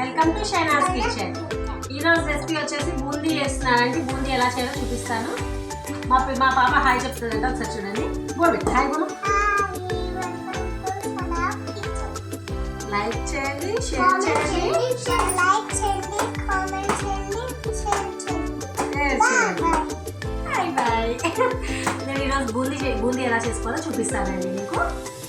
Welcome to Shaina's kitchen. ఈరోజు recipe వచ్చేసి బూందీ చేస్తున్నానండి. బూందీ ఎలా చేయాలో చూపిస్తాను. మా పాప హాయ్ చెప్తుందంట, ఒకసారి చూడండి. బోల్ హాయ్ బోలు. లైక్ చేయండి, షేర్ చేయండి, బాయ్ బాయ్. నేను ఈరోజు బూందీ ఎలా చేసుకోవాలో చూపిస్తానండి మీకు.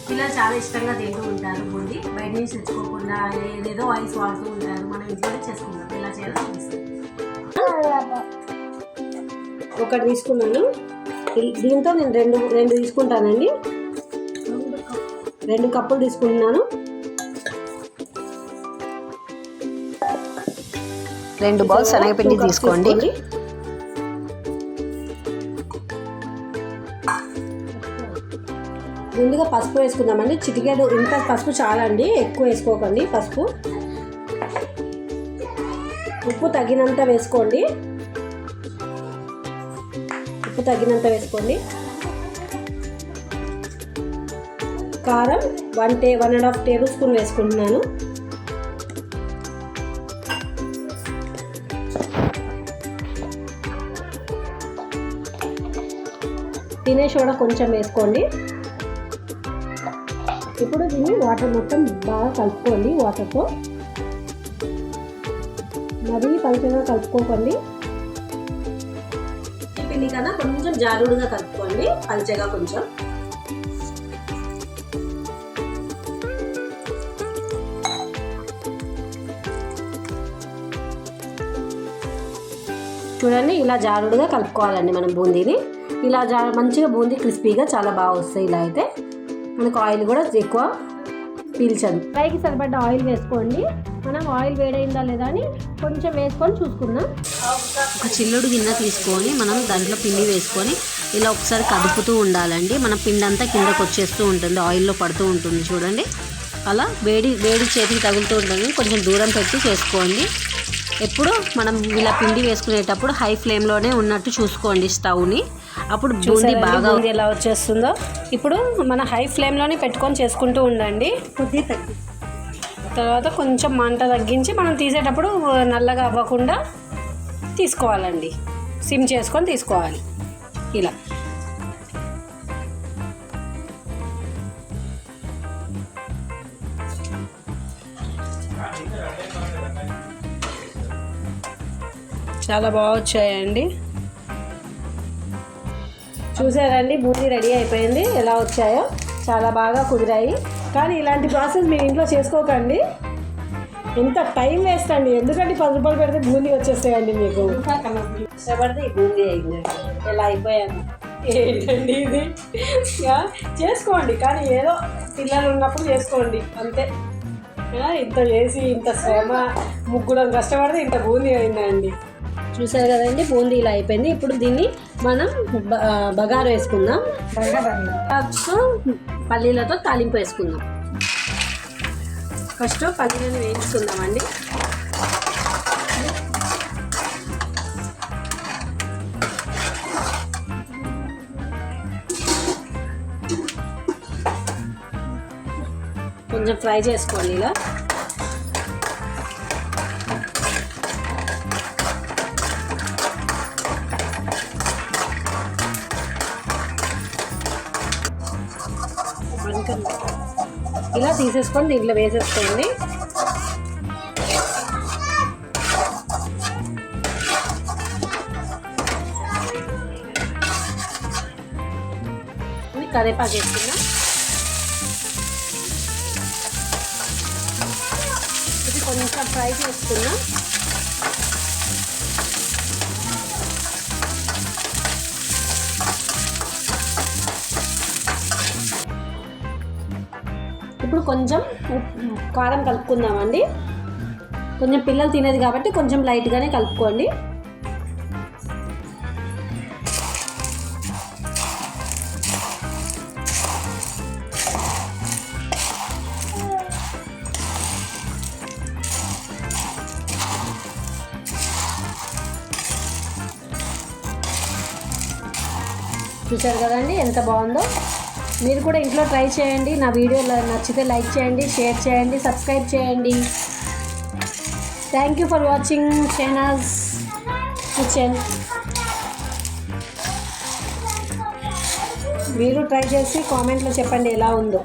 పిల్లలు చాలా ఇష్టంగా తింటూ ఉంటారు బూందీ. బయట నుంచి తెచ్చుకోకుండా ఏదేదో ఆయిల్స్ వాడుతూ ఉంటారు. మనం ఇంట్లోనే చేసుకుంటాం. ఎలా చేయాలో చూపిస్తాను. ఒకటి తీసుకున్నాను. దీంతో నేను రెండు తీసుకుంటానండి. 2 కప్పులు తీసుకుంటున్నాను. 2 బౌల్స్ శనగపిండి తీసుకోండి. ముందుగా పసుపు వేసుకుందామండి. చిటికెడు, ఇంత పసుపు చాలా అండి, ఎక్కువ వేసుకోకండి పసుపు. ఉప్పు తగినంత వేసుకోండి. కారం 1.5 టేబుల్ స్పూన్ వేసుకుంటున్నాను. తినే సోడా కొంచెం వేసుకోండి. ఇప్పుడు దీన్ని వాటర్ మొత్తం బాగా కలుపుకోండి. వాటర్తో మరీ పలుచగా కలుపుకోకండి. ఈ పిండి కన్నా కొంచెం జారుడుగా కలుపుకోండి, పలుచగా కొంచెం. చూడండి, ఇలా జారుడుగా కలుపుకోవాలండి మనం బూందీని. ఇలా మంచిగా బూందీ క్రిస్పీగా చాలా బాగా వస్తాయి. ఇలా అయితే మనకు ఆయిల్ కూడా ఎక్కువ పీల్చదు. ఫ్రైకి సరిపడ్డ ఆయిల్ వేసుకోండి. మనం ఆయిల్ వేడైందా లేదా అని కొంచెం వేసుకొని చూసుకుందాం. ఒక చిల్లుడు గిన్నె తీసుకొని మనం దాంట్లో పిండి వేసుకొని ఇలా ఒకసారి కదుపుతూ ఉండాలండి. మన పిండి అంతా కిందకు వచ్చేస్తూ ఉంటుంది, ఆయిల్లో పడుతూ ఉంటుంది. చూడండి, అలా వేడి చేతికి తగులుతూ ఉంటుంది. కొంచెం దూరం పెట్టి చేసుకోండి. ఎప్పుడు మనం ఇలా పిండి వేసుకునేటప్పుడు హై ఫ్లేమ్లోనే ఉన్నట్టు చూసుకోండి స్టవ్ని. అప్పుడు బూందీ బాగా ఎలా వచ్చేస్తుందో. ఇప్పుడు మన హై ఫ్లేమ్లోనే పెట్టుకొని చేసుకుంటూ ఉండండి. తర్వాత కొంచెం మంట తగ్గించి మనం తీసేటప్పుడు నల్లగా అవ్వకుండా తీసుకోవాలండి. సిమ్ చేసుకొని తీసుకోవాలి. ఇలా చాలా బాగా వచ్చాయండి. చూసారండి, బూందీ రెడీ అయిపోయింది. ఎలా వచ్చాయో చాలా బాగా కుదిరాయి. కానీ ఇలాంటి ప్రాసెస్ మీ ఇంట్లో చేసుకోకండి. ఎంత టైం వేస్ట్ అండి. ఎందుకంటే 10 రూపాయలు పెడితే బూందీ వచ్చేస్తాయండి మీకు. ఇష్టపడితే ఈ బూందీ అయింది. ఎలా అయిపోయాను ఏంటండి ఇది. చేసుకోండి, కానీ ఏదో పిల్లలు ఉన్నప్పుడు చేసుకోండి అంతే. ఇంత చేసి ఇంత శ్రమ, ముగ్గురం కష్టపడితే ఇంత బూందీ అయిందండి. చూసారు కదండి, బూందీ ఇలా అయిపోయింది. ఇప్పుడు దీన్ని మనం బగారు వేసుకుందాం. పల్లీలతో తాలింపు వేసుకుందాం. ఫస్ట్ పల్లీలను వేయించుకుందామండి. కొంచెం ఫ్రై చేసుకోండి ఇలా. ఇలా తీసేసుకొని దీంట్లో వేసేసుకోండి. కరివేపాకు వేసుకుందాం. ఇది కొంచెం ఫ్రై చేసుకుందాం. ఇప్పుడు కొంచెం కారం కలుపుకుందామండి. కొంచెం పిల్లలు తినేది కాబట్టి కొంచెం లైట్గానే కలుపుకోండి. చూసారు కదండి ఎంత బాగుందో. మీరు కూడా ఇంట్లో ట్రై చేయండి. నా వీడియో నచ్చితే లైక్ చేయండి, షేర్ చేయండి, సబ్స్క్రైబ్ చేయండి. Thank you for watching Shehnaz Kitchen. మీరు ట్రై చేసి కామెంట్లో చెప్పండి ఎలా ఉందో.